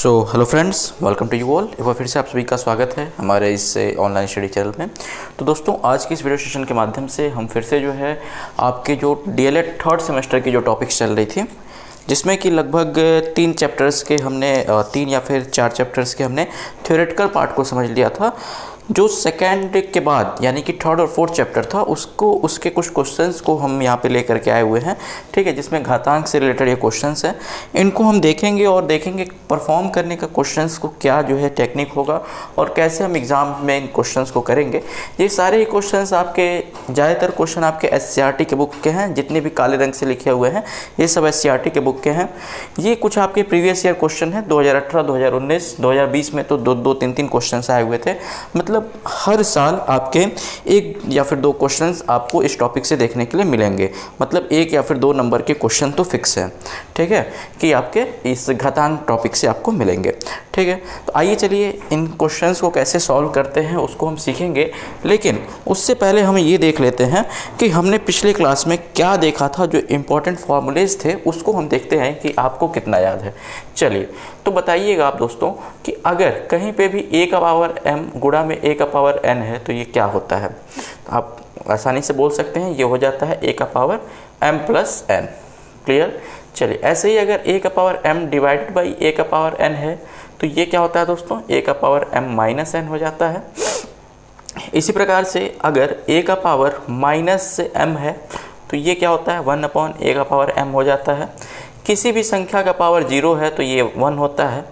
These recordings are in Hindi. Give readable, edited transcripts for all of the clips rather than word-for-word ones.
Hello friends, welcome to you all. एक बार फिर से आप सभी का स्वागत है हमारे इस ऑनलाइन स्टडी चैनल में। तो दोस्तों, आज की इस वीडियो सेशन के माध्यम से हम फिर से जो है आपके जो डीएलएड थर्ड सेमेस्टर की जो टॉपिक्स चल रही थी, जिसमें कि लगभग 3 चैप्टर्स के हमने 3 या फिर 4 चैप्टर्स के हमने थ्योरेटिकल पार्ट को समझ लिया था। जो सेकेंड के बाद यानी कि थर्ड और फोर्थ चैप्टर था उसके कुछ क्वेश्चंस को हम यहाँ पे लेकर के आए हुए हैं, ठीक है, जिसमें घातांक से रिलेटेड ये क्वेश्चंस हैं। इनको हम देखेंगे और देखेंगे परफॉर्म करने का क्वेश्चंस को क्या जो है टेक्निक होगा और कैसे हम एग्ज़ाम में इन क्वेश्चंस को करेंगे। ये सारे ही क्वेश्चंस आपके ज़्यादातर क्वेश्चन आपके एससीईआरटी के बुक के हैं, जितने भी काले रंग से लिखे हुए हैं ये सब एससीईआरटी के बुक के हैं। ये कुछ आपके प्रीवियस ईयर क्वेश्चन हैं, 2018, 2019, 2020 में तो 2-3 क्वेश्चन आए हुए थे। मतलब हर साल आपके 1 या फिर 2 क्वेश्चंस आपको इस टॉपिक से देखने के लिए मिलेंगे। मतलब 1 या फिर 2 नंबर के क्वेश्चन तो फिक्स है, ठीक है, कि आपके इस घातांक टॉपिक से आपको मिलेंगे, ठीक है। तो आइए चलिए इन क्वेश्चंस को कैसे सॉल्व करते हैं उसको हम सीखेंगे, लेकिन उससे पहले हम ये देख लेते हैं कि हमने पिछले क्लास में क्या देखा था। जो इम्पोर्टेंट फॉर्मूलेज थे उसको हम देखते हैं कि आपको कितना याद है। चलिए, तो बताइएगा आप दोस्तों कि अगर कहीं पे भी a का पावर m गुणा में a का पावर n है तो ये क्या होता है। तो आप आसानी से बोल सकते हैं ये हो जाता है a का power m plus n। Clear. चलिए, ऐसे ही अगर a का power m divided by a का पावर n है तो ये क्या होता है दोस्तों, a का पावर m माइनस n हो जाता है। इसी प्रकार से अगर a का पावर माइनस m है तो ये क्या होता है, 1/a का पावर m हो जाता है। किसी भी संख्या का पावर 0 है तो ये 1 होता है,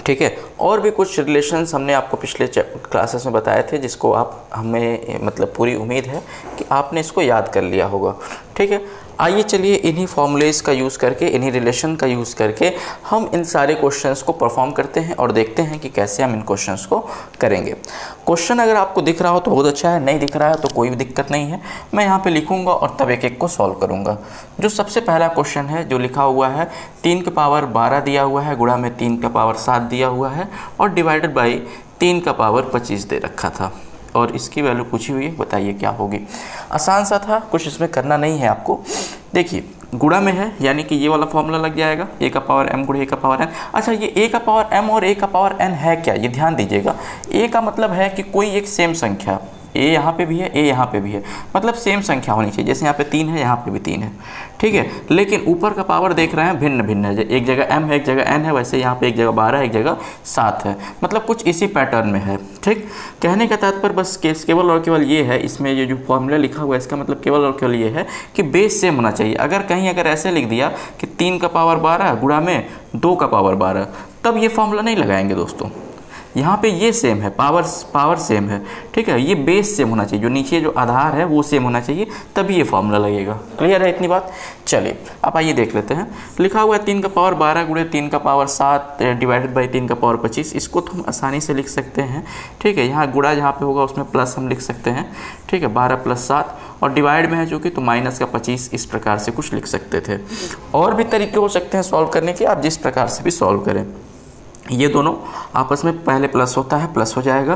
ठीक है। और भी कुछ रिलेशंस हमने आपको पिछले क्लासेस में बताए थे, जिसको आप हमें मतलब पूरी उम्मीद है कि आपने इसको याद कर लिया होगा, ठीक है। आइए चलिए इन्हीं फॉर्मूलेज का यूज़ करके, इन्हीं रिलेशन का यूज़ करके हम इन सारे क्वेश्चंस को परफॉर्म करते हैं और देखते हैं कि कैसे हम इन क्वेश्चंस को करेंगे। क्वेश्चन अगर आपको दिख रहा हो तो बहुत अच्छा है, नहीं दिख रहा है तो कोई भी दिक्कत नहीं है। मैं यहाँ पे लिखूँगा और तब एक एक को सॉल्व करूँगा। जो सबसे पहला क्वेश्चन है जो लिखा हुआ है 3 का पावर 12 दिया हुआ है, गुणा में 3 का पावर 7 दिया हुआ है और डिवाइडेड बाई 3 का पावर 25 दे रखा था और इसकी वैल्यू पूछी हुई है, बताइए क्या होगी। आसान सा था, कुछ इसमें करना नहीं है आपको। देखिए, गुणा में है यानी कि ये वाला फॉर्मूला लग जाएगा, a का पावर m गुणा a का पावर n। अच्छा, ये a का पावर m और a का पावर n है क्या, ये ध्यान दीजिएगा। a का मतलब है कि कोई एक सेम संख्या, a यहाँ पे भी है, a यहाँ पे भी है, मतलब सेम संख्या होनी चाहिए। जैसे यहाँ पे 3 है, यहाँ पे भी 3 है, ठीक है। लेकिन ऊपर का पावर देख रहे हैं भिन्न भिन्न है, एक जगह m है, एक जगह n है, वैसे यहाँ पे एक जगह 12 है, एक जगह 7 है, मतलब कुछ इसी पैटर्न में है, ठीक। कहने का तात्पर्य बस केवल और केवल ये है, इसमें ये जो फॉर्मूला लिखा हुआ है इसका मतलब केवल और केवल ये है कि बेस सेम होना चाहिए। अगर ऐसे लिख दिया कि 3 का पावर 12 गुणा में 2 का पावर 12, तब ये फॉर्मूला नहीं लगाएंगे दोस्तों। यहाँ पे ये सेम है, पावर सेम है, ठीक है। ये बेस सेम होना चाहिए, जो नीचे जो आधार है वो सेम होना चाहिए, तभी ये फॉर्मूला लगेगा। क्लियर है इतनी बात। चलिए अब आइए देख लेते हैं। लिखा हुआ है 3 का पावर 12 गुणे 3 का पावर 7 डिवाइडेड बाई 3 का पावर 25। इसको तो हम आसानी से लिख सकते हैं, ठीक है। यहाँ गुणा जहाँ पे होगा उसमें प्लस हम लिख सकते हैं, ठीक है, 12 + 7 और डिवाइड में है चूँकि तो माइनस का 25, इस प्रकार से कुछ लिख सकते थे। और भी तरीके हो सकते हैं सॉल्व करने के, आप जिस प्रकार से भी सॉल्व करें। ये दोनों आपस में पहले प्लस होता है, प्लस हो जाएगा,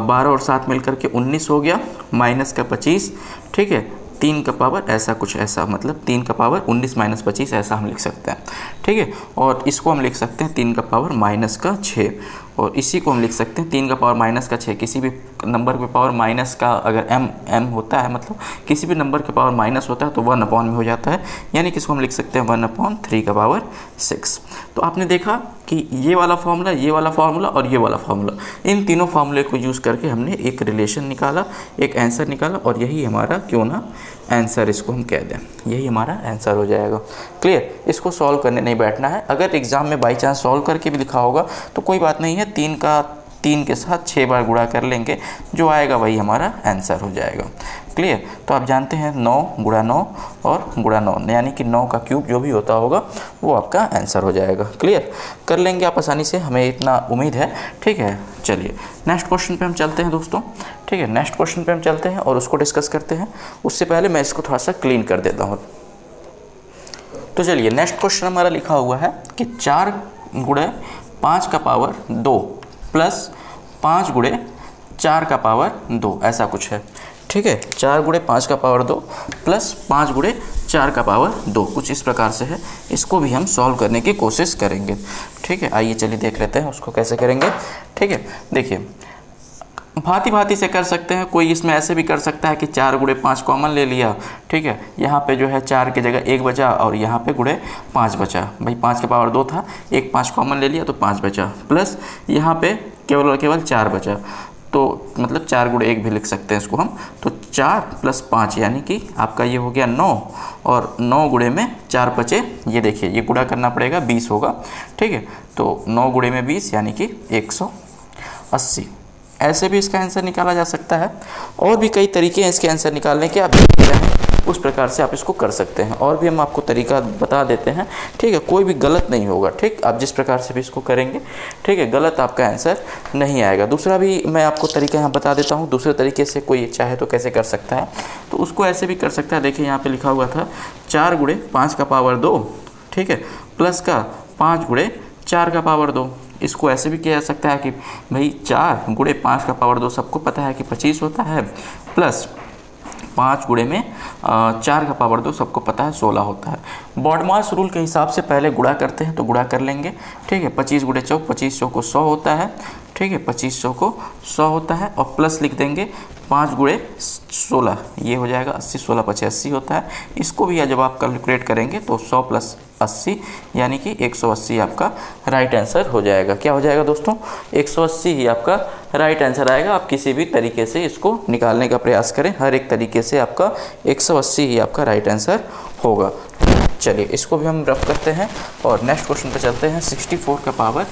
12 और 7 मिलकर के 19 हो गया, माइनस का 25, ठीक है, 3 का पावर ऐसा कुछ, ऐसा मतलब 3 का पावर 19 - 25 ऐसा हम लिख सकते हैं, ठीक है। और इसको हम लिख सकते हैं 3 का पावर माइनस का 6 और इसी को हम लिख सकते हैं 3 का पावर माइनस का 6। किसी भी नंबर के पावर माइनस का अगर m होता है, मतलब किसी भी नंबर के पावर माइनस होता है तो 1/में हो जाता है, यानी कि इसको हम लिख सकते हैं 1/3 का पावर 6। तो आपने देखा कि ये वाला फार्मूला, ये वाला फार्मूला और ये वाला फार्मूला, इन तीनों फार्मूले को यूज़ करके हमने एक रिलेशन निकाला, एक आंसर निकाला और यही हमारा क्यों ना आंसर इसको हम कह दें, यही हमारा आंसर हो जाएगा। क्लियर। इसको सॉल्व करने नहीं बैठना है। अगर एग्ज़ाम में बाई चांस सॉल्व करके भी लिखा होगा तो कोई बात नहीं है, 3 के साथ 6 बार गुणा कर लेंगे, जो आएगा वही हमारा आंसर हो जाएगा। क्लियर। तो आप जानते हैं 9 × 9 और गुणा 9 यानी कि 9 का क्यूब जो भी होता होगा वो आपका आंसर हो जाएगा। क्लियर। कर लेंगे आप आसानी से, हमें इतना उम्मीद है, ठीक है। चलिए नेक्स्ट क्वेश्चन पे हम चलते हैं दोस्तों, ठीक है। नेक्स्ट क्वेश्चन पे हम चलते हैं और उसको डिस्कस करते हैं। उससे पहले मैं इसको थोड़ा सा क्लीन कर देता हूँ। तो चलिए नेक्स्ट क्वेश्चन हमारा लिखा हुआ है कि 4 × 5 का पावर 2 प्लस 5 × 4 का पावर 2 ऐसा कुछ है, ठीक है, 4 गुणे 5 का पावर 2 प्लस 5 गुणे 4 का पावर 2, कुछ इस प्रकार से है। इसको भी हम सॉल्व करने की कोशिश करेंगे। ठीक है, आइए चलिए देख लेते हैं उसको कैसे करेंगे। ठीक है, देखिए भांति भांति से कर सकते हैं। कोई इसमें ऐसे भी कर सकता है कि 4 गुणे 5 कॉमन ले लिया। ठीक है, यहाँ पे जो है 4 की जगह 1 बचा और यहाँ पे गुणे 5 बचा। भाई 5 का पावर 2 था, एक 5 कॉमन ले लिया तो 5 बचा, प्लस यहाँ पे केवल और केवल 4 बचा, तो मतलब 4 गुणे 1 भी लिख सकते हैं इसको हम। तो 4 प्लस 5 यानी कि आपका ये हो गया 9, और 9 गुणे में 4 बचे, ये देखिए ये गुणा करना पड़ेगा 20 होगा। ठीक है, तो 9 गुणे में 20 यानी कि 180। ऐसे भी इसका आंसर निकाला जा सकता है, और भी कई तरीके हैं इसके आंसर निकालने के, आप देख रहे हैं उस प्रकार से आप इसको कर सकते हैं। और भी हम आपको तरीका बता देते हैं। ठीक है, कोई भी गलत नहीं होगा। ठीक, आप जिस प्रकार से भी इसको करेंगे, ठीक है, गलत आपका आंसर नहीं आएगा। दूसरा भी मैं आपको तरीका यहाँ बता देता हूँ, दूसरे तरीके से कोई चाहे तो कैसे कर सकता है, तो उसको ऐसे भी कर सकता है। देखिए यहाँ पर लिखा हुआ था 4 गुणे 5 का पावर 2, ठीक है, प्लस का 5 गुणे 4 का पावर 2। इसको ऐसे भी किया जा सकता है कि भाई 4 गुणे 5 का पावर 2 सबको पता है कि 25 होता है, प्लस 5 गुणे में 4 का पावर 2 सबको पता है 16 होता है। बॉडमास रूल के हिसाब से पहले गुणा करते हैं, तो गुणा कर लेंगे। ठीक है, 25 गुणे 4, 2500 को 100 होता है। ठीक है, 2500 को 100 होता है, और प्लस लिख देंगे 5 गुणे 16, ये हो जाएगा 80, 16 पचे 80 होता है। इसको भी जब आप कैलकुलेट करेंगे तो 100 प्लस 80 यानी कि 180 आपका राइट आंसर हो जाएगा। क्या हो जाएगा दोस्तों? 180 ही आपका राइट आंसर आएगा। आप किसी भी तरीके से इसको निकालने का प्रयास करें, हर एक तरीके से आपका 180 ही आपका राइट आंसर होगा। चलिए इसको भी हम रफ करते हैं और नेक्स्ट क्वेश्चन पे चलते हैं। 64 का पावर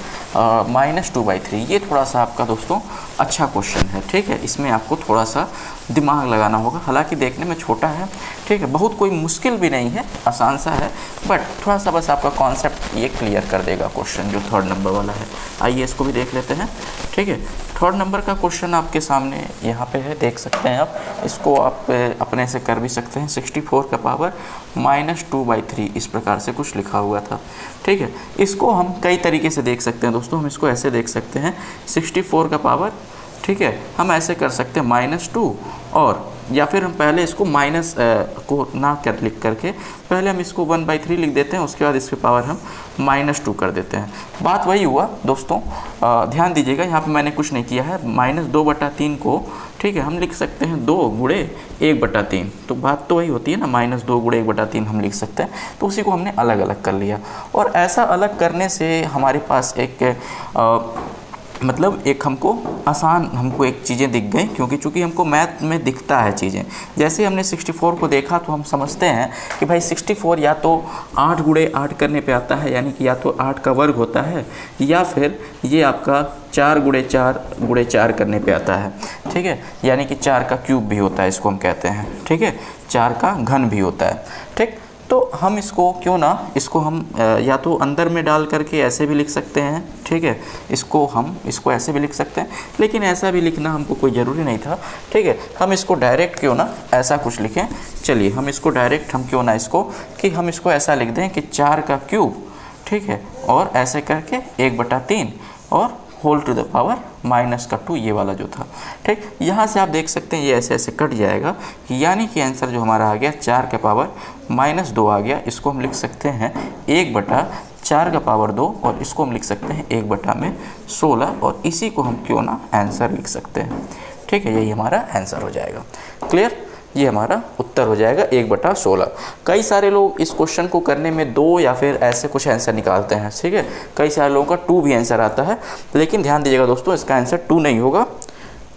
-2/3, ये थोड़ा सा आपका दोस्तों अच्छा क्वेश्चन है। ठीक है, इसमें आपको थोड़ा सा दिमाग लगाना होगा, हालांकि देखने में छोटा है। ठीक है, बहुत कोई मुश्किल भी नहीं है, आसान सा है, बट थोड़ा सा बस आपका कॉन्सेप्ट ये क्लियर कर देगा क्वेश्चन जो 3rd नंबर वाला है। आइए इसको भी देख लेते हैं। ठीक है, 3rd नंबर का क्वेश्चन आपके सामने यहाँ पे है, देख सकते हैं आप। इसको आप अपने से कर भी सकते हैं। 64 का पावर -2/3 इस प्रकार से कुछ लिखा हुआ था। ठीक है, इसको हम कई तरीके से देख सकते हैं दोस्तों। हम इसको ऐसे देख सकते हैं 64 का पावर, ठीक है, हम ऐसे कर सकते हैं -2, और या फिर हम पहले इसको माइनस को ना कर लिख करके पहले हम इसको 1/3 लिख देते हैं, उसके बाद इसके पावर हम -2 कर देते हैं। बात वही हुआ दोस्तों, ध्यान दीजिएगा, यहाँ पे मैंने कुछ नहीं किया है। -2/3 को, ठीक है, हम लिख सकते हैं 2 गुणे 1/3, तो बात तो वही होती है ना, -2 गुणे 1/3 हम लिख सकते हैं। तो उसी को हमने अलग अलग कर लिया, और ऐसा अलग करने से हमारे पास एक मतलब एक हमको आसान हमको एक चीज़ें दिख गई, क्योंकि चूँकि हमको मैथ में दिखता है चीज़ें। जैसे हमने 64 को देखा तो हम समझते हैं कि भाई 64 या तो 8 गुणे 8 करने पे आता है, यानी कि या तो 8 का वर्ग होता है, या फिर ये आपका 4 गुणे 4 करने पे आता है। ठीक है, यानी कि 4 का क्यूब भी होता है, इसको हम कहते हैं। ठीक है, 4 का घन भी होता है। ठीक, तो हम इसको क्यों ना, इसको हम या तो अंदर में डाल करके ऐसे भी लिख सकते हैं। ठीक है, इसको ऐसे भी लिख सकते हैं, लेकिन ऐसा भी लिखना हमको कोई ज़रूरी नहीं था। ठीक है, हम इसको डायरेक्ट क्यों ना ऐसा कुछ लिखें। चलिए हम इसको डायरेक्ट हम क्यों ना इसको कि हम इसको ऐसा लिख दें कि 4 का क्यूब, ठीक है, और ऐसे करके 1/3 और होल टू द पावर -2, ये वाला जो था। ठीक, यहाँ से आप देख सकते हैं ये ऐसे ऐसे कट जाएगा, यानी कि आंसर जो हमारा आ गया 4 का पावर -2 आ गया। इसको हम लिख सकते हैं 1/4 का पावर 2, और इसको हम लिख सकते हैं 1/16, और इसी को हम क्यों ना आंसर लिख सकते हैं। ठीक है, यही हमारा आंसर हो जाएगा। क्लियर, ये हमारा उत्तर हो जाएगा 1/16। कई सारे लोग इस क्वेश्चन को करने में 2 या फिर ऐसे कुछ आंसर निकालते हैं। ठीक है, कई सारे लोगों का 2 भी आंसर आता है, लेकिन ध्यान दीजिएगा दोस्तों, इसका आंसर 2 नहीं होगा,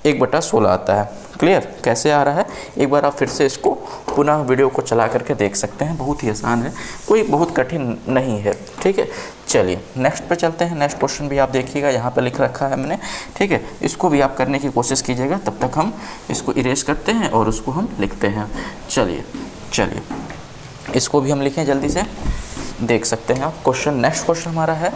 1/16 आता है। क्लियर, कैसे आ रहा है एक बार आप फिर से इसको पुनः वीडियो को चला करके देख सकते हैं। बहुत ही आसान है, कोई बहुत कठिन नहीं है। ठीक है, चलिए नेक्स्ट पे चलते हैं। नेक्स्ट क्वेश्चन भी आप देखिएगा, यहाँ पे लिख रखा है हमने। ठीक है, इसको भी आप करने की कोशिश कीजिएगा, तब तक हम इसको इरेज करते हैं और उसको हम लिखते हैं। चलिए इसको भी हम लिखें जल्दी से, देख सकते हैं आप। क्वेश्चन, नेक्स्ट क्वेश्चन हमारा है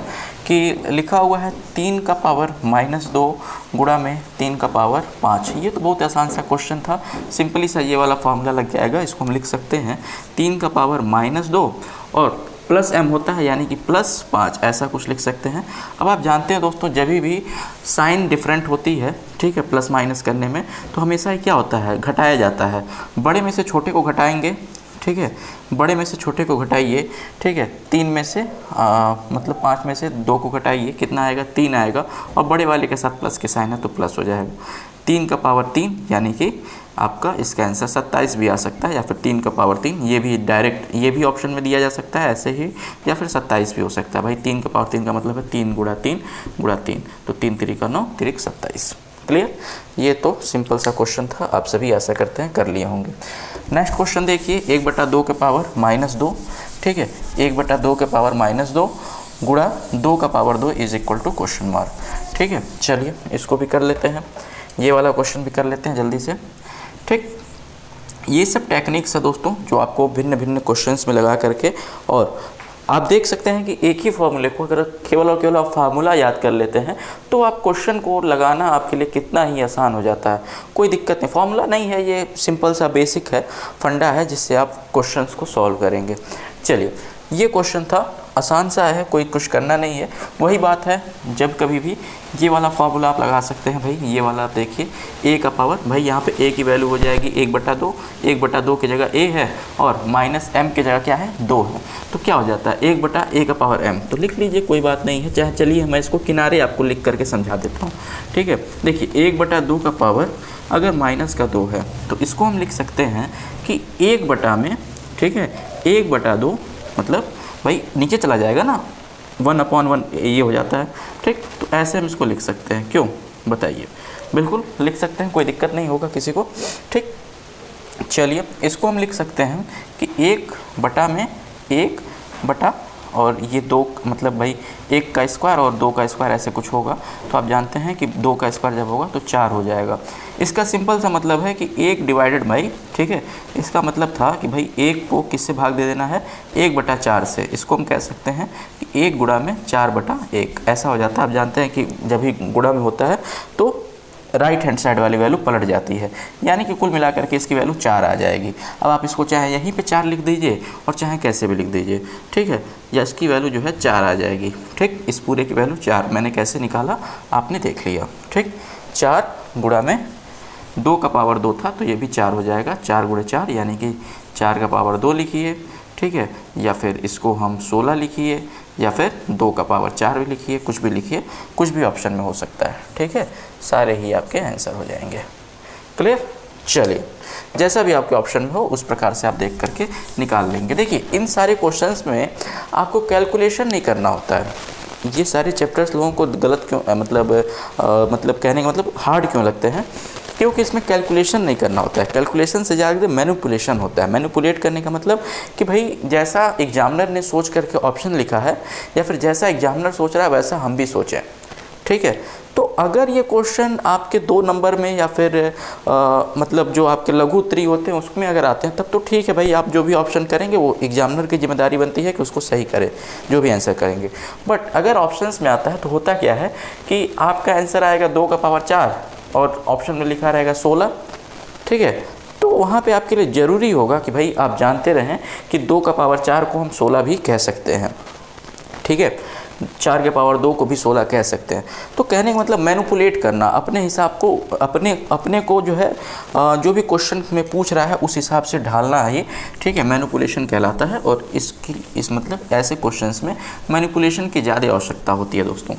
कि लिखा हुआ है 3 का पावर -2 गुणा में 3 का पावर 5। ये तो बहुत आसान सा क्वेश्चन था, सिंपली सा ये वाला फॉर्मूला लग जाएगा। इसको हम लिख सकते हैं 3 का पावर -2 और प्लस m होता है, यानी कि +5 ऐसा कुछ लिख सकते हैं। अब आप जानते हैं दोस्तों, जब भी साइन डिफरेंट होती है, ठीक है, प्लस माइनस करने में, तो हमेशा ही क्या होता है, घटाया जाता है। बड़े में से छोटे को घटाएंगे, ठीक है, बड़े में से छोटे को घटाइए, ठीक है, 3 में से मतलब 5 में से 2 को घटाइए, कितना आएगा, 3 आएगा, और बड़े वाले के साथ प्लस के साइन है तो प्लस हो जाएगा। 3 का पावर 3, यानी कि आपका इसका आंसर 27 भी आ सकता है, या फिर 3 का पावर 3, ये भी डायरेक्ट, ये भी ऑप्शन में दिया जा सकता है ऐसे ही, या फिर 27 भी हो सकता है। भाई 3 का पावर 3 का मतलब है 3 गुणा 3 गुणा 3, तो 3 3 का 9, 3 27। क्लियर? ये तो सिंपल सा क्वेश्चन था, आप सभी ऐसा करते हैं, कर लिए होंगे। नेक्स्ट क्वेश्चन देखिए, 1/2 के पावर -2, ठीक है, 1/2 के पावर -2 गुणा 2 का power 2 is equal to question mark. ठीक है, चलिए इसको भी कर लेते हैं, ये वाला क्वेश्चन भी कर लेते हैं जल्दी से। ठीक, ये सब टेक्निक्स है दोस्तों जो आपको भिन्न भिन्न क्वेश्चंस में लगा करके, और आप देख सकते हैं कि एक ही फॉर्मूले को अगर केवल और केवल आप फार्मूला याद कर लेते हैं तो आप क्वेश्चन को लगाना आपके लिए कितना ही आसान हो जाता है। कोई दिक्कत नहीं, फॉर्मूला नहीं है, ये सिंपल सा बेसिक है, फंडा है, जिससे आप क्वेश्चंस को सॉल्व करेंगे। चलिए, ये क्वेश्चन था, आसान सा है, कोई कुछ करना नहीं है। वही बात है, जब कभी भी ये वाला फार्मूला आप लगा सकते हैं। भाई ये वाला आप देखिए, a का पावर, भाई यहाँ पे a की वैल्यू हो जाएगी 1/2, 1/2 की जगह a है, और -m की जगह क्या है, 2 है, तो क्या हो जाता है 1/a का पावर m, तो लिख लीजिए, कोई बात नहीं है। चाहे चलिए मैं इसको किनारे आपको लिख करके समझा देता हूँ। ठीक है, देखिए 1/2 का पावर अगर -2 है तो इसको हम लिख सकते हैं कि 1 में, ठीक है, 1/2 मतलब भाई नीचे चला जाएगा ना, 1/1 ये हो जाता है। ठीक, तो ऐसे हम इसको लिख सकते हैं, क्यों बताइए, बिल्कुल लिख सकते हैं, कोई दिक्कत नहीं होगा किसी को। ठीक, चलिए इसको हम लिख सकते हैं कि 1 में 1 और ये 2, मतलब भाई 1 का स्क्वायर और 2 का स्क्वायर ऐसे कुछ होगा, तो आप जानते हैं कि 2 का स्क्वायर जब होगा तो 4 हो जाएगा। इसका सिंपल सा मतलब है कि 1 डिवाइडेड बाई, ठीक है, इसका मतलब था कि भाई 1 को किससे भाग दे देना है, 1/4 से। इसको हम कह सकते हैं कि 1 गुणा में 4/1 ऐसा हो जाता है। आप जानते हैं कि जब भी गुणा में होता है तो राइट हैंड साइड वाली वैल्यू पलट जाती है, यानी कि कुल मिलाकर के इसकी वैल्यू 4 आ जाएगी। अब आप इसको चाहे यहीं पे 4 लिख दीजिए और चाहे कैसे भी लिख दीजिए, ठीक है, या इसकी वैल्यू जो है 4 आ जाएगी। ठीक, इस पूरे की वैल्यू 4, मैंने कैसे निकाला आपने देख लिया। ठीक, 4 गुणा में 2 का पावर 2 था तो ये भी 4 हो जाएगा, 4 गुणे 4 यानी कि 4 का पावर 2 लिखिए, ठीक है, या फिर इसको हम 16 लिखिए, या फिर 2 का पावर 4 भी लिखिए, कुछ भी लिखिए, कुछ भी ऑप्शन में हो सकता है। ठीक है, सारे ही आपके आंसर हो जाएंगे। क्लियर? चलिए, जैसा भी आपके ऑप्शन में हो उस प्रकार से आप देख करके निकाल लेंगे। देखिए, इन सारे क्वेश्चंस में आपको कैलकुलेशन नहीं करना होता है। ये सारे चैप्टर्स लोगों को गलत क्यों, मतलब कहने का मतलब हार्ड क्यों लगते हैं, क्योंकि इसमें कैलकुलेशन नहीं करना होता है। कैलकुलेशन से ज़्यादा मैनिपुलेशन होता है। मैनिपुलेट करने का मतलब कि भाई जैसा एग्जामिनर ने सोच करके ऑप्शन लिखा है, या फिर जैसा एग्जामिनर सोच रहा है वैसा हम भी सोचें। ठीक है, तो अगर ये क्वेश्चन आपके 2 नंबर में, या फिर मतलब जो आपके लघु उत्तरी होते हैं उसमें अगर आते हैं, तब तो ठीक है भाई, आप जो भी ऑप्शन करेंगे वो एग्जामिनर की जिम्मेदारी बनती है कि उसको सही करें, जो भी आंसर करेंगे। बट अगर ऑप्शंस में आता है तो होता क्या है कि आपका आंसर आएगा 2 का पावर 4 और ऑप्शन में लिखा रहेगा 16। ठीक है, तो वहाँ पे आपके लिए ज़रूरी होगा कि भाई आप जानते रहें कि 2 का पावर 4 को हम 16 भी कह सकते हैं। ठीक है, 4 के पावर 2 को भी 16 कह सकते हैं। तो कहने का मतलब मैनिपुलेट करना, अपने हिसाब को, अपने को जो है जो भी क्वेश्चन में पूछ रहा है उस हिसाब से ढालना ही, ठीक है, मैनिपुलेशन कहलाता है। और इस मतलब ऐसे क्वेश्चंस में मैनिपुलेशन की ज़्यादा आवश्यकता होती है दोस्तों।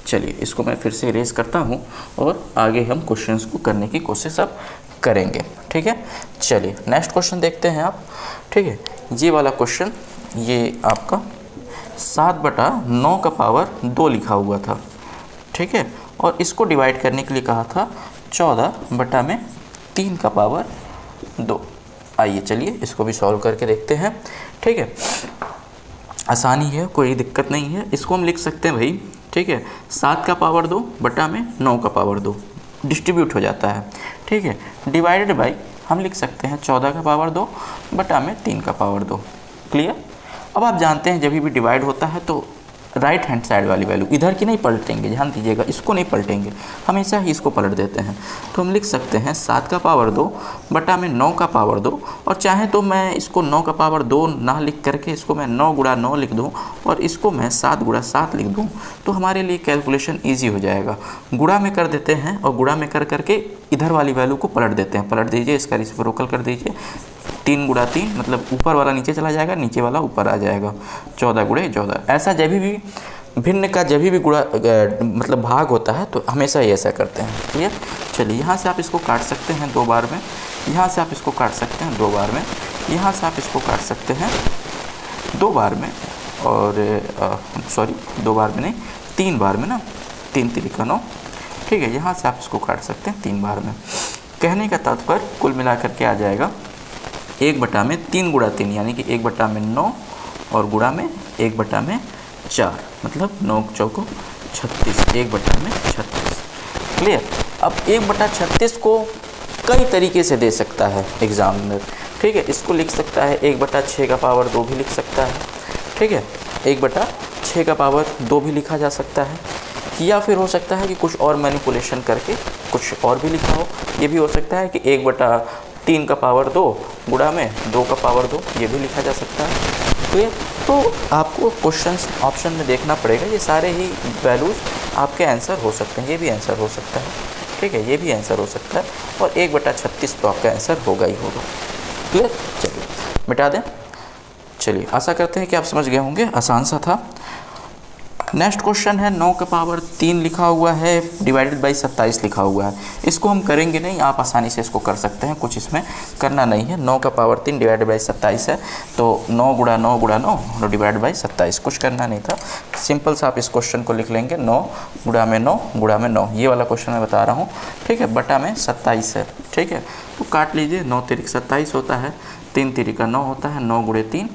चलिए इसको मैं फिर से इरेज करता हूँ और आगे हम क्वेश्चंस को करने की कोशिश अब करेंगे। ठीक है, चलिए नेक्स्ट क्वेश्चन देखते हैं आप। ठीक है, ये वाला क्वेश्चन, ये आपका 7/9 का पावर 2 लिखा हुआ था। ठीक है, और इसको डिवाइड करने के लिए कहा था 14/3 का पावर 2। आइए चलिए इसको भी सॉल्व करके देखते हैं। ठीक है, आसानी है, कोई दिक्कत नहीं है। इसको हम लिख सकते हैं भाई, ठीक है, 7 का पावर 2 बटा में 9 का पावर 2 डिस्ट्रीब्यूट हो जाता है। ठीक है, डिवाइडेड बाई हम लिख सकते हैं 14 का पावर 2 बटा में 3 का पावर 2। क्लियर? अब आप जानते हैं जब भी डिवाइड होता है तो राइट हैंड साइड वाली वैल्यू, इधर की नहीं पलटेंगे, ध्यान दीजिएगा, इसको नहीं पलटेंगे, हमेशा ही इसको पलट देते हैं। तो हम लिख सकते हैं 7 का पावर 2 बटा में 9 का पावर 2, और चाहे तो मैं इसको 9 का पावर 2 ना लिख करके इसको मैं 9 गुणा 9 लिख दूँ और इसको मैं 7 गुणा 7 लिख दूँ, तो हमारे लिए कैलकुलेशन ईजी हो जाएगा। गुणा में कर देते हैं और गुणा में कर करके इधर वाली वैल्यू को पलट देते हैं। पलट दीजिए, इसका रेसिप्रोकल कर दीजिए, 3 गुणा 3 मतलब ऊपर वाला नीचे चला जाएगा, नीचे वाला ऊपर आ जाएगा, 14 गुणे 14। ऐसा जब भी भिन्न का जब भी गुणा मतलब भाग होता है तो हमेशा ही ऐसा करते हैं। क्लियर। चलिए यहाँ से आप इसको काट सकते हैं 2 बार में, यहाँ से आप इसको काट सकते हैं 2 बार में, यहाँ से आप इसको काट सकते हैं 2 बार में, और सॉरी 2 बार में नहीं 3 बार में ना, 3 3 9, ठीक है। यहाँ से आप इसको काट सकते हैं 3 बार में। कहने का तात्पर्य कुल मिलाकर के आ जाएगा 1 बटा में 3 गुणा 3 यानी कि 1 बटा में 9 और गुणा में 1 बटा में 4 मतलब 9 चौको 36, 1 बटा में 36। क्लियर। अब 1 बटा 36 को कई तरीके से दे सकता है एग्जामिनर, ठीक है। इसको लिख सकता है 1 बटा 6 का पावर 2 भी लिख सकता है, ठीक है। 1 बटा 6 का पावर 2 भी लिखा जा सकता है, या फिर हो सकता है कि कुछ और मैनिपुलेशन करके कुछ और भी लिखा हो। ये भी हो सकता है कि 1 बटा 3 का पावर 2 गुणा में 2 का पावर 2, ये भी लिखा जा सकता है। तो ये तो आपको क्वेश्चन ऑप्शन में देखना पड़ेगा, ये सारे ही वैल्यूज़ आपके आंसर हो सकते हैं। ये भी आंसर हो सकता है, ठीक है, ये भी आंसर हो सकता है, और 1 बटा 36 तो आपका आंसर होगा ही होगा। क्लियर। चलिए मिटा दें। चलिए आशा करते हैं कि आप समझ गए होंगे, आसान सा था। नेक्स्ट क्वेश्चन है 9 का पावर 3 लिखा हुआ है डिवाइडेड बाई 27 लिखा हुआ है। इसको हम करेंगे नहीं, आप आसानी से इसको कर सकते हैं, कुछ इसमें करना नहीं है। 9 का पावर 3 डिवाइडेड बाई 27 है, तो 9 गुणा 9 गुणा 9 डिवाइड बाई 27, कुछ करना नहीं था। सिंपल सा आप इस क्वेश्चन को लिख लेंगे 9 गुणा में 9 गुणा में 9, ये वाला क्वेश्चन मैं बता रहा हूँ, ठीक है। बटा में 27 है, ठीक है। तो काट लीजिए, 9 तिरिक 27 होता है, 3 तिरिक 9 होता है, 9 गुणे 3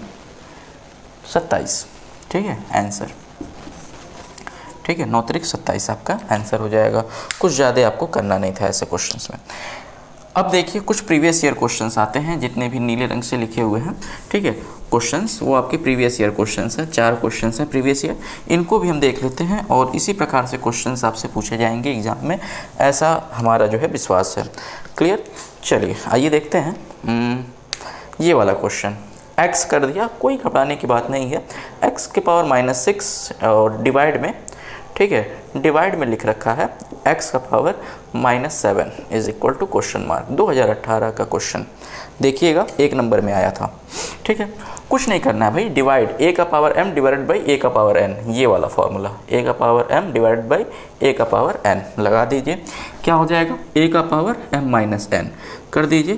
27, ठीक है, आंसर, ठीक है। 9 तिरिक 27 आपका आंसर हो जाएगा। कुछ ज़्यादा आपको करना नहीं था ऐसे क्वेश्चंस में। अब देखिए कुछ प्रीवियस ईयर क्वेश्चंस आते हैं, जितने भी नीले रंग से लिखे हुए हैं, ठीक है, क्वेश्चंस, वो आपके प्रीवियस ईयर क्वेश्चंस हैं। 4 क्वेश्चंस हैं प्रीवियस ईयर, इनको भी हम देख लेते हैं और इसी प्रकार से क्वेश्चंस आपसे पूछे जाएंगे एग्जाम में, ऐसा हमारा जो है विश्वास है। क्लियर। चलिए आइए देखते हैं ये वाला क्वेश्चन। x कर दिया, कोई घबराने की बात नहीं है। x के पावर -6 और डिवाइड में, ठीक है, डिवाइड में लिख रखा है x का power -7 is equal to question mark. 2018 का क्वेश्चन देखिएगा, 1 नंबर में आया था, ठीक है। कुछ नहीं करना है भाई, डिवाइड a का power m divided by a का पावर n, ये वाला फॉर्मूला, a का power m divided by a का पावर n लगा दीजिए। क्या हो जाएगा, a का पावर m माइनस n कर दीजिए।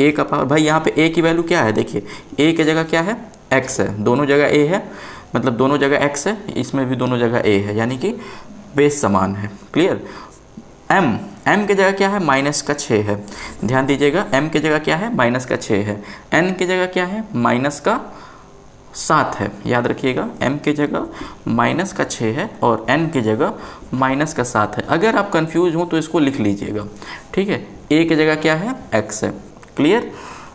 a का पावर, भाई यहाँ पे a की वैल्यू क्या है, देखिए a की जगह क्या है, x है, दोनों जगह a है, मतलब दोनों जगह x है, इसमें भी दोनों जगह a है, यानी कि बेस समान है। क्लियर। m की जगह क्या है, -6 है, ध्यान दीजिएगा, m की जगह क्या है, -6 है, n की जगह क्या है, -7 है, याद रखिएगा, m की जगह -6 है और n की जगह -7 है। अगर आप कंफ्यूज हो तो इसको लिख लीजिएगा, ठीक है। a की जगह क्या है, x है। क्लियर।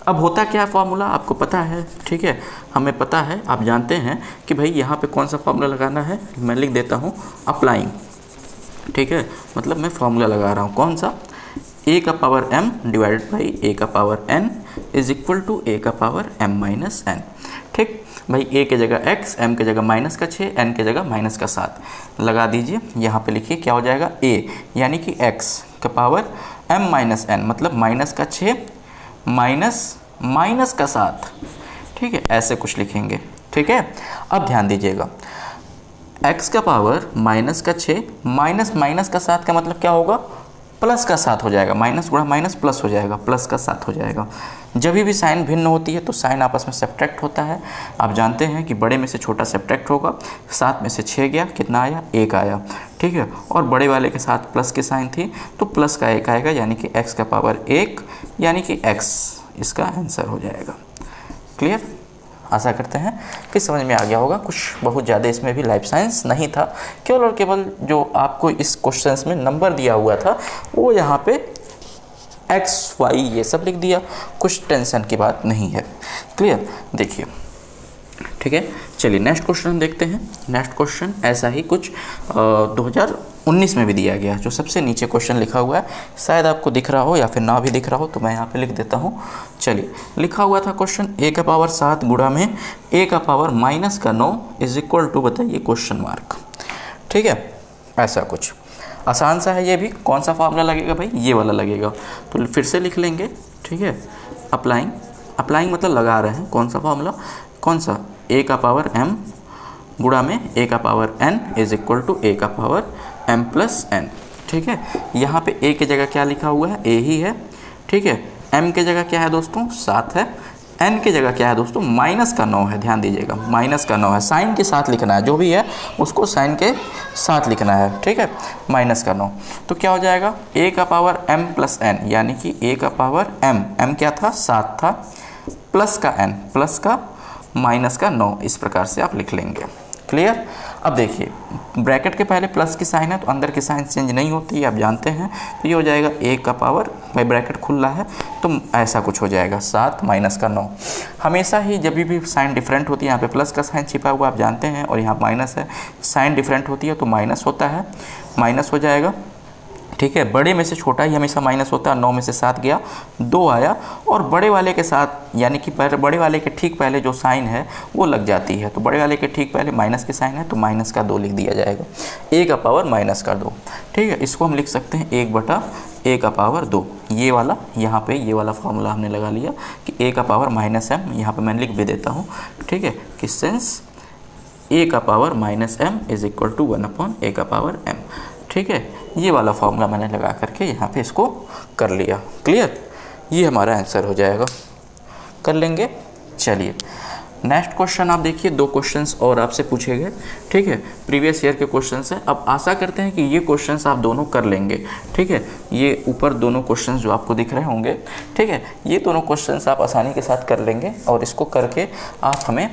अब होता क्या है फार्मूला, आपको पता है, ठीक है, हमें पता है, आप जानते हैं कि भाई यहाँ पे कौन सा फार्मूला लगाना है। मैं लिख देता हूँ अप्लाइंग, ठीक है, मतलब मैं फार्मूला लगा रहा हूँ, कौन सा, a का power m divided by a का power n is equal to a का पावर m माइनस n, ठीक। भाई a की जगह x, m की जगह -6, n की जगह -7 लगा दीजिए। यहाँ पे लिखिए क्या हो जाएगा, a यानी कि x का पावर m माइनस n मतलब -6 -7, ठीक है, ऐसे कुछ लिखेंगे, ठीक है। अब ध्यान दीजिएगा, x का पावर -6 -7 का मतलब क्या होगा, +7 हो जाएगा, माइनस गुणा माइनस प्लस हो जाएगा, +7 हो जाएगा। जब भी साइन भिन्न होती है तो साइन आपस में सब्ट्रैक्ट होता है। आप जानते हैं कि बड़े में से छोटा सब्ट्रैक्ट होगा, 7 में से 6 गया, कितना आया, 1 आया, ठीक है। और बड़े वाले के साथ प्लस की साइन थी तो प्लस का 1 आएगा, यानी कि x का पावर 1 यानी कि x इसका आंसर हो जाएगा। क्लियर। आशा करते हैं कि समझ में आ गया होगा। कुछ बहुत ज़्यादा इसमें भी लाइफ साइंस नहीं था, केवल और केवल जो आपको इस क्वेश्चंस में नंबर दिया हुआ था वो यहाँ पे x y ये सब लिख दिया, कुछ टेंशन की बात नहीं है। क्लियर। देखिए, ठीक है। चलिए नेक्स्ट क्वेश्चन हम देखते हैं। नेक्स्ट क्वेश्चन ऐसा ही कुछ 2019 में भी दिया गया, जो सबसे नीचे क्वेश्चन लिखा हुआ है, शायद आपको दिख रहा हो या फिर ना भी दिख रहा हो तो मैं यहाँ पे लिख देता हूँ। चलिए, लिखा हुआ था क्वेश्चन a⁻7 गुणा में a⁻−9 इज इक्वल टू, बताइए क्वेश्चन मार्क। ठीक है, ऐसा कुछ आसान सा है ये भी। कौन सा फार्मूला लगेगा भाई? ये वाला लगेगा। तो फिर से लिख लेंगे, ठीक है। अप्लाइंग मतलब लगा रहे हैं। कौन सा फार्मूला? कौन सा? a⁻m गुणा में a⁻n is equal to a⁻m+n। ठीक है, यहाँ पे a की जगह क्या लिखा हुआ है? a ही है। ठीक है, m की जगह क्या है दोस्तों? 7 है। n की जगह क्या है दोस्तों? -9 है। ध्यान दीजिएगा, -9 है। साइन के साथ लिखना है, जो भी है उसको साइन के साथ लिखना है। ठीक है, -9। तो क्या हो जाएगा? a⁻m+n, यानी कि a⁻m क्या था? 7 था, प्लस का n, प्लस का माइनस का 9, इस प्रकार से आप लिख लेंगे। क्लियर? अब देखिए, ब्रैकेट के पहले प्लस की साइन है तो अंदर की साइन चेंज नहीं होती है, आप जानते हैं। तो ये हो जाएगा भाई ब्रैकेट खुला है तो ऐसा कुछ हो जाएगा, 7 माइनस का 9। हमेशा ही जब भी साइन डिफरेंट होती है, यहाँ पे प्लस का साइन छिपा हुआ आप जानते हैं, और यहाँ माइनस है, साइन डिफरेंट होती है तो माइनस होता है, माइनस हो जाएगा। ठीक है, बड़े में से छोटा ही हमेशा माइनस होता है। 9 में से 7 गया, 2 आया, और बड़े वाले के साथ, यानी कि बड़े वाले के ठीक पहले जो साइन है वो लग जाती है। तो बड़े वाले के ठीक पहले माइनस के साइन है तो -2 लिख दिया जाएगा, a⁻−2। ठीक है, इसको हम लिख सकते हैं 1/a⁻2। ये वाला, यहाँ पे ये वाला फॉर्मूला हमने लगा लिया कि a⁻−m, यहाँ पे मैं लिख भी देता हूँ। ठीक है, कि since a⁻−m is equal to 1/a⁻m। ठीक है, ये वाला फॉर्मूला मैंने लगा करके यहाँ पे इसको कर लिया। क्लियर? ये हमारा आंसर हो जाएगा। कर लेंगे। चलिए नेक्स्ट क्वेश्चन आप देखिए, 2 क्वेश्चंस और आपसे पूछे गए। ठीक है, प्रीवियस ईयर के क्वेश्चंस हैं। अब आशा करते हैं कि ये क्वेश्चंस आप दोनों कर लेंगे। ठीक है, ये ऊपर दोनों क्वेश्चंस जो आपको दिख रहे होंगे, ठीक है, ये दोनों क्वेश्चंस आप आसानी के साथ कर लेंगे, और इसको करके आप हमें,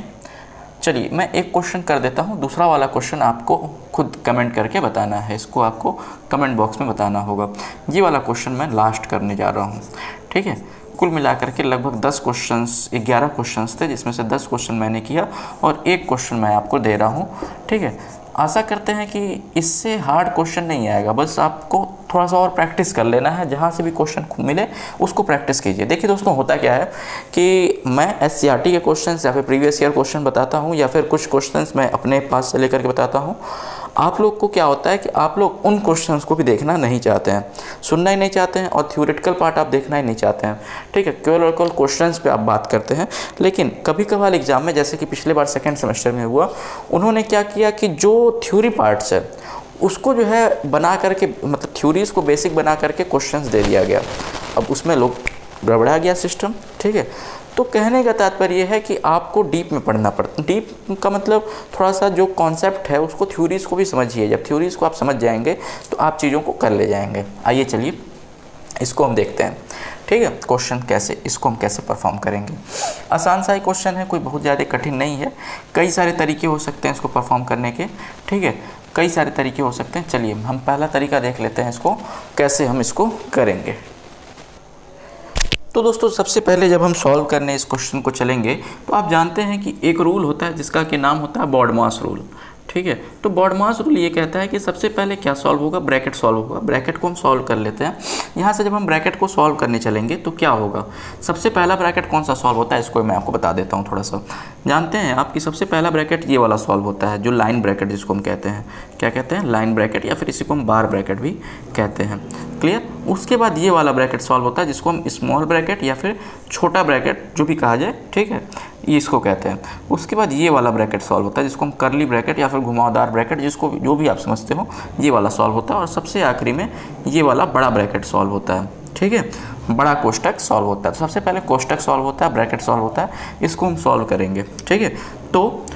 चलिए मैं एक क्वेश्चन कर देता हूँ, दूसरा वाला क्वेश्चन आपको खुद कमेंट करके बताना है। इसको आपको कमेंट बॉक्स में बताना होगा। ये वाला क्वेश्चन मैं लास्ट करने जा रहा हूँ। ठीक है, कुल मिलाकर के लगभग 11 क्वेश्चंस थे, जिसमें से 10 क्वेश्चन मैंने किया और 1 क्वेश्चन मैं आपको दे रहा हूँ। ठीक है, आशा करते हैं कि इससे हार्ड क्वेश्चन नहीं आएगा, बस आपको थोड़ा सा और प्रैक्टिस कर लेना है। जहाँ से भी क्वेश्चन मिले उसको प्रैक्टिस कीजिए। देखिए दोस्तों, होता क्या है कि मैं SCRT के क्वेश्चंस या फिर प्रीवियस ईयर क्वेश्चन बताता हूँ, या फिर कुछ क्वेश्चंस मैं अपने पास से लेकर के बताता हूँ। आप लोग को क्या होता है कि आप लोग उन क्वेश्चंस को भी देखना नहीं चाहते हैं, सुनना ही नहीं चाहते हैं, और थ्योरेटिकल पार्ट आप देखना ही नहीं चाहते हैं। ठीक है, केवल क्वेश्चंस पे आप बात करते हैं। लेकिन कभी कभार एग्जाम में, जैसे कि पिछले बार सेकेंड सेमेस्टर में हुआ, उन्होंने क्या किया कि जो थ्योरी पार्ट्स है उसको जो है बना करके, मतलब थ्योरीज को बेसिक बना करके क्वेश्चंस दे दिया गया। अब उसमें लोग गड़बड़ा गया सिस्टम। ठीक है, तो कहने का तात्पर्य यह है कि आपको डीप में पढ़ना पड़ता है। डीप का मतलब थोड़ा सा जो कॉन्सेप्ट है उसको, थ्योरीज को भी समझिए। जब थ्योरीज को आप समझ जाएंगे तो आप चीज़ों को कर ले जाएंगे। आइए चलिए इसको हम देखते हैं। ठीक है, क्वेश्चन कैसे, इसको हम कैसे परफॉर्म करेंगे। आसान सा ही क्वेश्चन है, कोई बहुत ज़्यादा कठिन नहीं है। कई सारे तरीके हो सकते हैं इसको परफॉर्म करने के। ठीक है, कई सारे तरीके हो सकते हैं। चलिए हम पहला तरीका देख लेते हैं, इसको कैसे हम इसको करेंगे। तो दोस्तों, सबसे पहले जब हम सॉल्व करने इस क्वेश्चन को चलेंगे तो आप जानते हैं कि एक रूल होता है जिसका कि नाम होता है बॉडमास रूल। ठीक है, तो बॉडमास रूल ये कहता है कि सबसे पहले क्या सॉल्व होगा? ब्रैकेट सॉल्व होगा। ब्रैकेट को हम सॉल्व कर लेते हैं। यहाँ से जब हम ब्रैकेट को सॉल्व करने चलेंगे तो क्या होगा? सबसे पहला ब्रैकेट कौन सा सॉल्व होता है, इसको मैं आपको बता देता हूँ थोड़ा सा। जानते हैं आपकी सबसे पहला ब्रैकेट ये वाला सॉल्व होता है, जो लाइन ब्रैकेट जिसको हम कहते हैं। क्या कहते हैं? लाइन ब्रैकेट, या फिर इसी को हम बार ब्रैकेट भी कहते हैं। क्लियर? उसके बाद ये वाला ब्रैकेट सॉल्व होता है जिसको हम स्मॉल ब्रैकेट या फिर छोटा ब्रैकेट जो भी कहा जाए। ठीक है, ये इसको कहते हैं। उसके बाद ये वाला ब्रैकेट सॉल्व होता है जिसको हम करली ब्रैकेट या फिर घुमावदार ब्रैकेट, जिसको जो भी आप समझते हो, ये वाला सॉल्व होता है। और सबसे आखिरी में ये वाला बड़ा ब्रैकेट सॉल्व होता है। ठीक है, बड़ा कोष्टक सॉल्व होता है। तो सबसे पहले कोष्टक सॉल्व होता है, ब्रैकेट सॉल्व होता है, इसको हम सॉल्व करेंगे। ठीक है, तो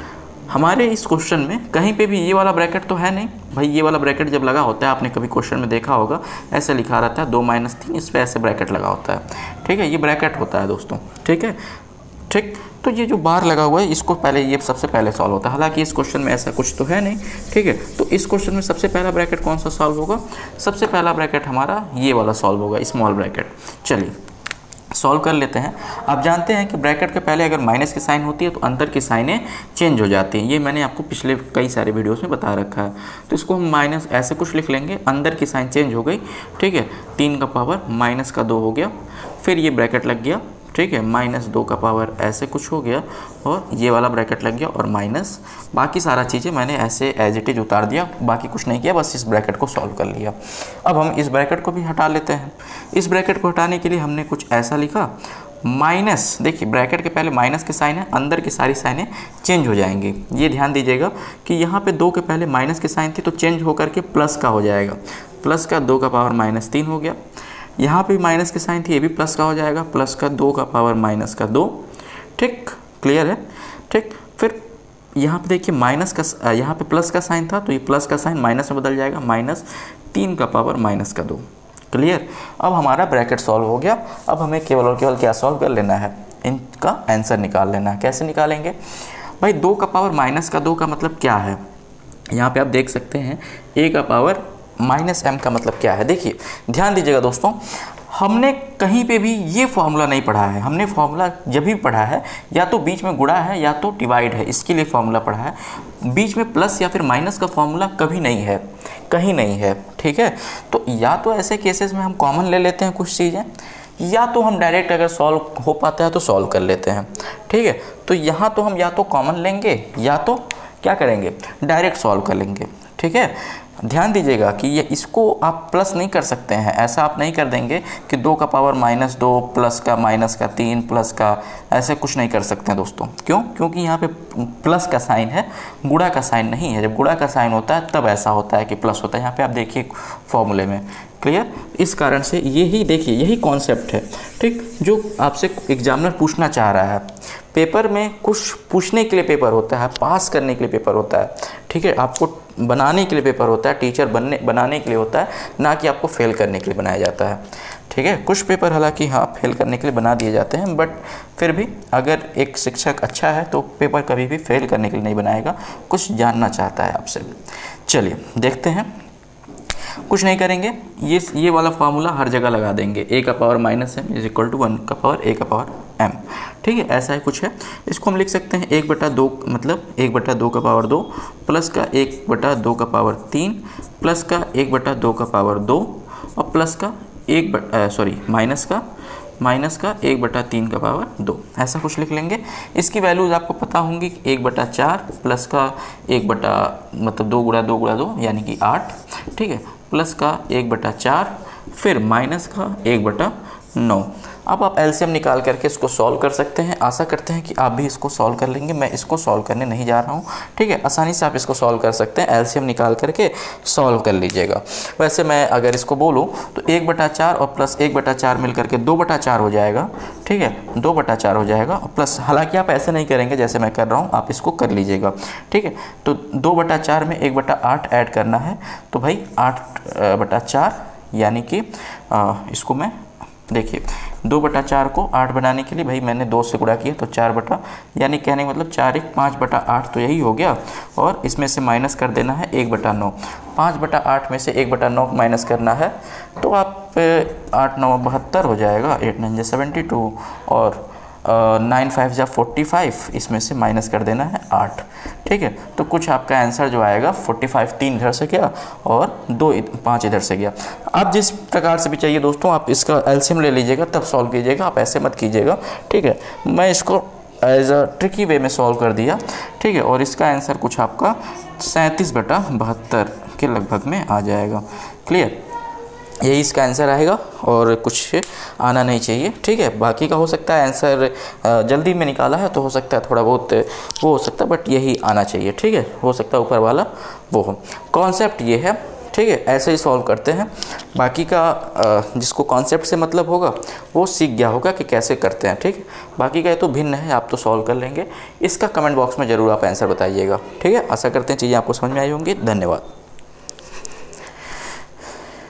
हमारे इस क्वेश्चन में कहीं पे भी ये वाला ब्रैकेट तो है नहीं भाई। ये वाला ब्रैकेट जब लगा होता है, आपने कभी क्वेश्चन में देखा होगा, ऐसे लिखा रहता है 2 - 3, इस पर ऐसे ब्रैकेट लगा होता है। ठीक है, ये ब्रैकेट होता है दोस्तों। ठीक है, ठीक। तो ये जो बार लगा हुआ है, इसको पहले, ये सबसे पहले सॉल्व होता है। हालांकि इस क्वेश्चन में ऐसा कुछ तो है नहीं। ठीक है, तो इस क्वेश्चन में सबसे पहला ब्रैकेट कौन सा सॉल्व होगा? सबसे पहला ब्रैकेट हमारा ये वाला सॉल्व होगा, स्मॉल ब्रैकेट। चलिए सॉल्व कर लेते हैं। आप जानते हैं कि ब्रैकेट के पहले अगर माइनस की साइन होती है तो अंदर की साइनें चेंज हो जाती हैं। ये मैंने आपको पिछले कई सारे वीडियोस में बता रखा है। तो इसको हम माइनस ऐसे कुछ लिख लेंगे, अंदर की साइन चेंज हो गई, ठीक है। 3 का पावर माइनस का 2 हो गया, फिर ये ब्रैकेट लग गया, ठीक है, -2 का पावर ऐसे कुछ हो गया और ये वाला ब्रैकेट लग गया और माइनस, बाकी सारा चीज़ें मैंने ऐसे एज इट इज उतार दिया, बाकी कुछ नहीं किया, बस इस ब्रैकेट को सॉल्व कर लिया। अब हम इस ब्रैकेट को भी हटा लेते हैं। इस ब्रैकेट को हटाने के लिए हमने कुछ ऐसा लिखा, माइनस, देखिए ब्रैकेट के पहले माइनस की साइन है, अंदर की सारी साइनें चेंज हो जाएंगी। ये ध्यान दीजिएगा कि यहाँ पे 2 के पहले माइनस की साइन थी तो चेंज होकर के प्लस का हो जाएगा, प्लस का 2 का पावर -3 हो गया। यहाँ पे माइनस की साइन थी, ये भी प्लस का हो जाएगा, प्लस का 2 का पावर -2, ठीक, क्लियर है, ठीक। फिर यहाँ पे देखिए माइनस का, यहाँ पे प्लस का साइन था तो ये प्लस का साइन माइनस में बदल जाएगा, -3 का पावर -2, क्लियर। अब हमारा ब्रैकेट सॉल्व हो गया। अब हमें केवल और केवल क्या सॉल्व कर लेना है, इनका आंसर निकाल लेना है। कैसे निकालेंगे भाई, 2 का पावर -2 का मतलब क्या है, यहाँ पे आप देख सकते हैं a का पावर -m का मतलब क्या है। देखिए ध्यान दीजिएगा दोस्तों, हमने कहीं पे भी ये फॉर्मूला नहीं पढ़ा है। हमने फॉर्मूला जब भी पढ़ा है या तो बीच में गुणा है या तो डिवाइड है, इसके लिए फॉर्मूला पढ़ा है। बीच में प्लस या फिर माइनस का फॉर्मूला कभी नहीं है, कहीं नहीं है, ठीक है। तो या तो ऐसे केसेस में हम कॉमन ले लेते हैं कुछ चीज़ें, या तो हम डायरेक्ट अगर सॉल्व हो पाता है तो सॉल्व कर लेते हैं, ठीक है। तो यहाँ तो हम या तो कॉमन लेंगे या तो क्या करेंगे, डायरेक्ट सॉल्व कर लेंगे, ठीक है। ध्यान दीजिएगा कि ये इसको आप प्लस नहीं कर सकते हैं, ऐसा आप नहीं कर देंगे कि 2 का पावर -2 प्लस का -3 प्लस का, ऐसे कुछ नहीं कर सकते हैं दोस्तों। क्यों? क्योंकि यहाँ पे प्लस का साइन है, गुणा का साइन नहीं है। जब गुणा का साइन होता है तब ऐसा होता है कि प्लस होता है। यहाँ पे आप देखिए फॉर्मूले में, क्लियर। इस कारण से यही देखिए, यही कॉन्सेप्ट है, ठीक, जो आपसे एग्जामिनर पूछना चाह रहा है। पेपर में कुछ पूछने के लिए पेपर होता है, पास करने के लिए पेपर होता है, ठीक है। आपको बनाने के लिए पेपर होता है, टीचर बनाने के लिए होता है, ना कि आपको फेल करने के लिए बनाया जाता है, ठीक है। कुछ पेपर हालांकि हाँ फेल करने के लिए बना दिए जाते हैं, बट फिर भी अगर एक शिक्षक अच्छा है तो पेपर कभी भी फेल करने के लिए नहीं बनाएगा, कुछ जानना चाहता है आपसे। चलिए देखते हैं, कुछ नहीं करेंगे, ये वाला फार्मूला हर जगह लगा देंगे, a का power -m is equal to 1 का पावर a का पावर m, ठीक है। ऐसा ही कुछ है। इसको हम लिख सकते हैं 1/2 मतलब 1/2 का पावर 2 प्लस का 1/2 का पावर 3 प्लस का 1/2 का पावर 2 और प्लस का माइनस का 1/3 का पावर 2, ऐसा कुछ लिख लेंगे। इसकी वैल्यूज़ आपको पता होंगी, 1/4 प्लस का 2 गुणा 2 यानी कि 8, ठीक है, प्लस का 1/4 फिर माइनस का 1/9। अब आप एलसीएम निकाल करके इसको सॉल्व कर सकते हैं। आशा करते हैं कि आप भी इसको सॉल्व कर लेंगे। मैं इसको सॉल्व करने नहीं जा रहा हूँ, ठीक है। आसानी से आप इसको सॉल्व कर सकते हैं, एलसीएम निकाल करके सॉल्व कर लीजिएगा। वैसे मैं अगर इसको बोलूँ तो 1/4 और प्लस 1/4 मिल करके 2/4 हो जाएगा, ठीक है, 2/4 हो जाएगा। और प्लस, हालांकि आप ऐसे नहीं करेंगे जैसे मैं कर रहा हूँ, आप इसको कर लीजिएगा, ठीक है। तो 2/4 में 1/8 ऐड करना है, तो भाई 8/4 यानी कि इसको मैं देखिए 2/4 को 8 बनाने के लिए भाई मैंने 2 से गुणा किया तो 4 यानी कहने का मतलब 4 1 5/8 तो यही हो गया। और इसमें से माइनस कर देना है 1/9, 5/8 में से 1/9 माइनस करना है तो आप 8 9 72 हो जाएगा, 8 9 72 और 9 5 45, इसमें से माइनस कर देना है 8, ठीक है। तो कुछ आपका आंसर जो आएगा 45, 3 इधर से गया और 5 इधर से गया। आप जिस प्रकार से भी चाहिए दोस्तों, आप इसका एलसीएम ले लीजिएगा तब सॉल्व कीजिएगा, आप ऐसे मत कीजिएगा, ठीक है। मैं इसको एज अ ट्रिकी वे में सॉल्व कर दिया, ठीक है। और इसका आंसर कुछ आपका 37/72 के लगभग में आ जाएगा, क्लियर। यही इसका आंसर आएगा और कुछ आना नहीं चाहिए, ठीक है। बाकी का हो सकता है आंसर जल्दी में निकाला है तो हो सकता है थोड़ा बहुत वो हो सकता है, बट यही आना चाहिए, ठीक है। हो सकता है ऊपर वाला वो हो। कॉन्सेप्ट ये है, ठीक है, ऐसे ही सॉल्व करते हैं। बाकी का जिसको कॉन्सेप्ट से मतलब होगा वो सीख गया होगा कि कैसे करते हैं, ठीक है। बाकी का ये तो भिन्न है, आप तो सॉल्व कर लेंगे। इसका कमेंट बॉक्स में ज़रूर आप आंसर बताइएगा, ठीक है। आशा करते हैं चीज़ें आपको समझ में आई होंगी। धन्यवाद।